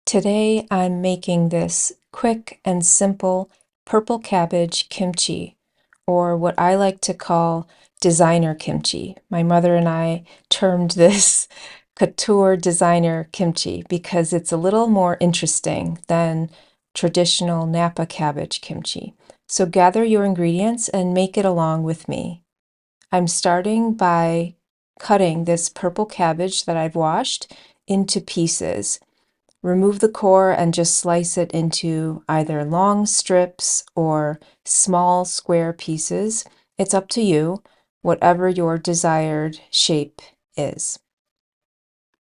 Today I'm making this quick and simple purple cabbage kimchi, or what I like to call designer kimchi. My mother and I termed this couture designer kimchi because it's a little more interesting than traditional Napa cabbage kimchi. So gather your ingredients and make it along with me. I'm starting by cutting this purple cabbage that I've washed into pieces. Remove the core and just slice it into either long strips or small square pieces. It's up to you, whatever your desired shape is.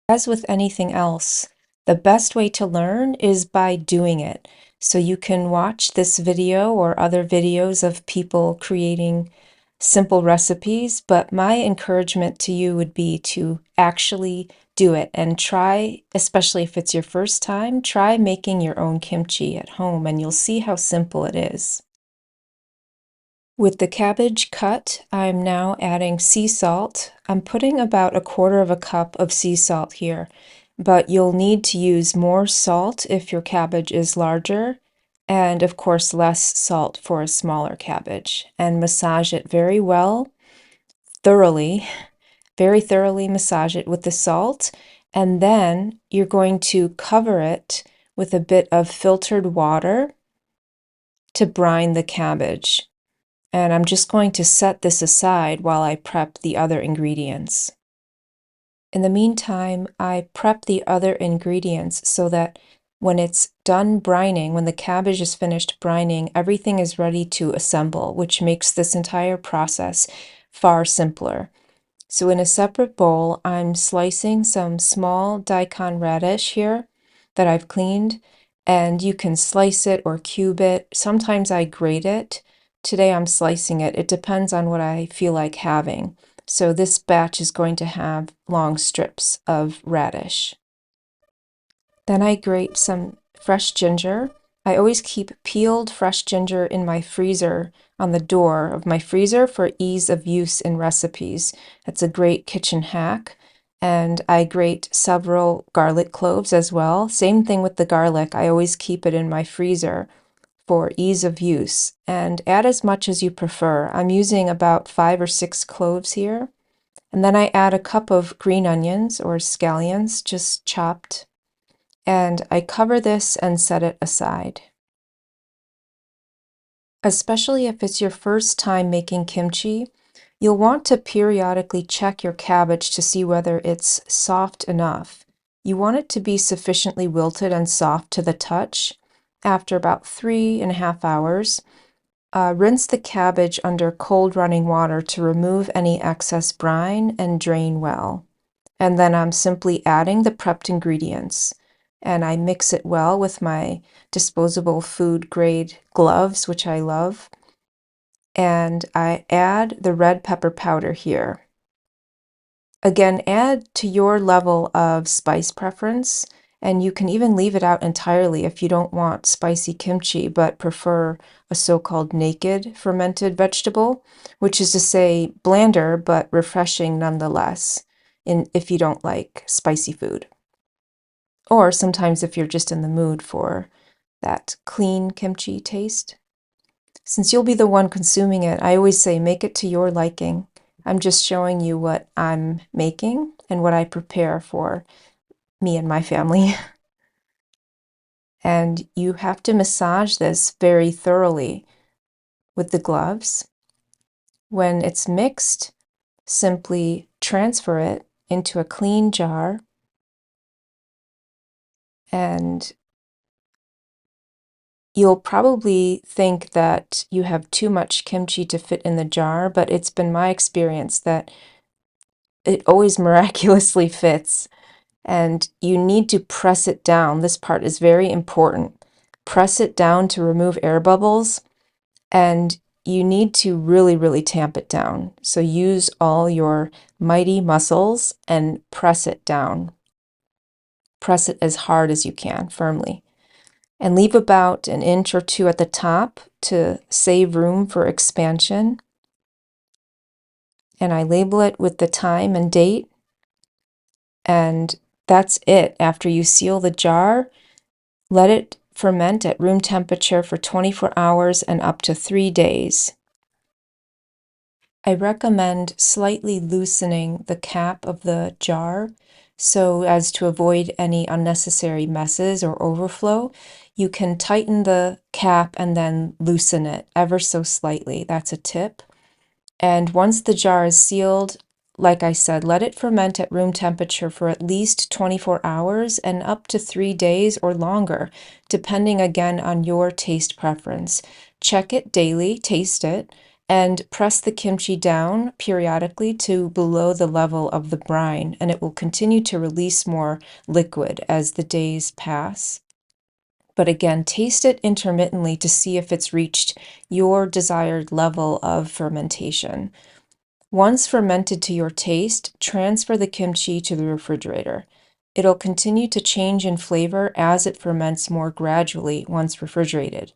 As with anything else, the best way to learn is by doing it. So you can watch this video or other videos of people creating simple recipes, but my encouragement to you would be to actually do it and try, especially if it's your first time, try making your own kimchi at home and you'll see how simple it is. With the cabbage cut, I'm now adding sea salt. I'm putting about 1/4 cup of sea salt here, but you'll need to use more salt if your cabbage is larger, and of course less salt for a smaller cabbage. And massage it very well, thoroughly, very thoroughly massage it with the salt, and then you're going to cover it with a bit of filtered water to brine the cabbage. And I'm just going to set this aside while I prep the other ingredients. In the meantime, I prep the other ingredients so that when it's done brining, when the cabbage is finished brining, everything is ready to assemble, which makes this entire process far simpler. So in a separate bowl, I'm slicing some small Daikon radish here that I've cleaned, and you can slice it or cube it. Sometimes I grate it. Today I'm slicing it. It depends on what I feel like having. So this batch is going to have long strips of radish. Then I grate some fresh ginger. I always keep peeled fresh ginger in my freezer on the door of my freezer for ease of use in recipes. That's a great kitchen hack. And I grate several garlic cloves as well. Same thing with the garlic. I always keep it in my freezer for ease of use. And add as much as you prefer. I'm using about 5 or 6 cloves here. And then I add a cup of green onions or scallions, just chopped, and I cover this and set it aside. Especially if it's your first time making kimchi, you'll want to periodically check your cabbage to see whether it's soft enough. You want it to be sufficiently wilted and soft to the touch. After about 3.5 hours, rinse the cabbage under cold running water to remove any excess brine and drain well. And then I'm simply adding the prepped ingredients. And I mix it well with my disposable food grade gloves, which I love. And I add the red pepper powder here. Again, add to your level of spice preference, and you can even leave it out entirely if you don't want spicy kimchi but prefer a so-called naked fermented vegetable, which is to say blander but refreshing nonetheless, if you don't like spicy food. Or sometimes if you're just in the mood for that clean kimchi taste. Since you'll be the one consuming it, I always say make it to your liking. I'm just showing you what I'm making and what I prepare for me and my family. And you have to massage this very thoroughly with the gloves. When it's mixed, simply transfer it into a clean jar and you'll probably think that you have too much kimchi to fit in the jar, but it's been my experience that it always miraculously fits. And you need to press it down. This part is very important. Press it down to remove air bubbles, and you need to really, really tamp it down. So use all your mighty muscles and press it down. Press it as hard as you can, firmly. And leave about 1 inch or 2 at the top to save room for expansion. And I label it with the time and date. And that's it. After you seal the jar, Let it ferment at room temperature for 24 hours and up to 3 days. I recommend slightly loosening the cap of the jar so as to avoid any unnecessary messes or overflow. You can tighten the cap and then loosen it ever so slightly. That's a tip. And once the jar is sealed, like I said, let it ferment at room temperature for at least 24 hours and up to 3 days or longer, depending again on your taste preference. Check it daily, taste it, and press the kimchi down periodically to below the level of the brine, and it will continue to release more liquid as the days pass. But again, taste it intermittently to see if it's reached your desired level of fermentation. Once fermented to your taste, transfer the kimchi to the refrigerator. It'll continue to change in flavor as it ferments more gradually once refrigerated.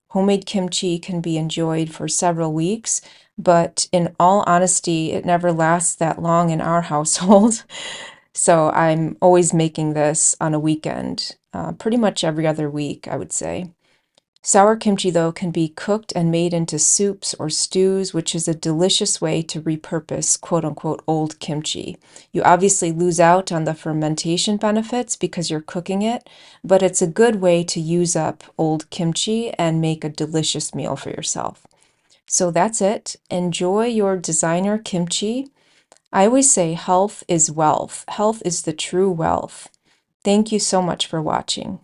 Homemade kimchi can be enjoyed for several weeks, but in all honesty, it never lasts that long in our household. So I'm always making this on a weekend, pretty much every other week, I would say. Sour kimchi, though, can be cooked and made into soups or stews, which is a delicious way to repurpose quote-unquote old kimchi. You obviously lose out on the fermentation benefits because you're cooking it, but it's a good way to use up old kimchi and make a delicious meal for yourself. So that's it. Enjoy your designer kimchi. I always say health is wealth. Health is the true wealth. Thank you so much for watching.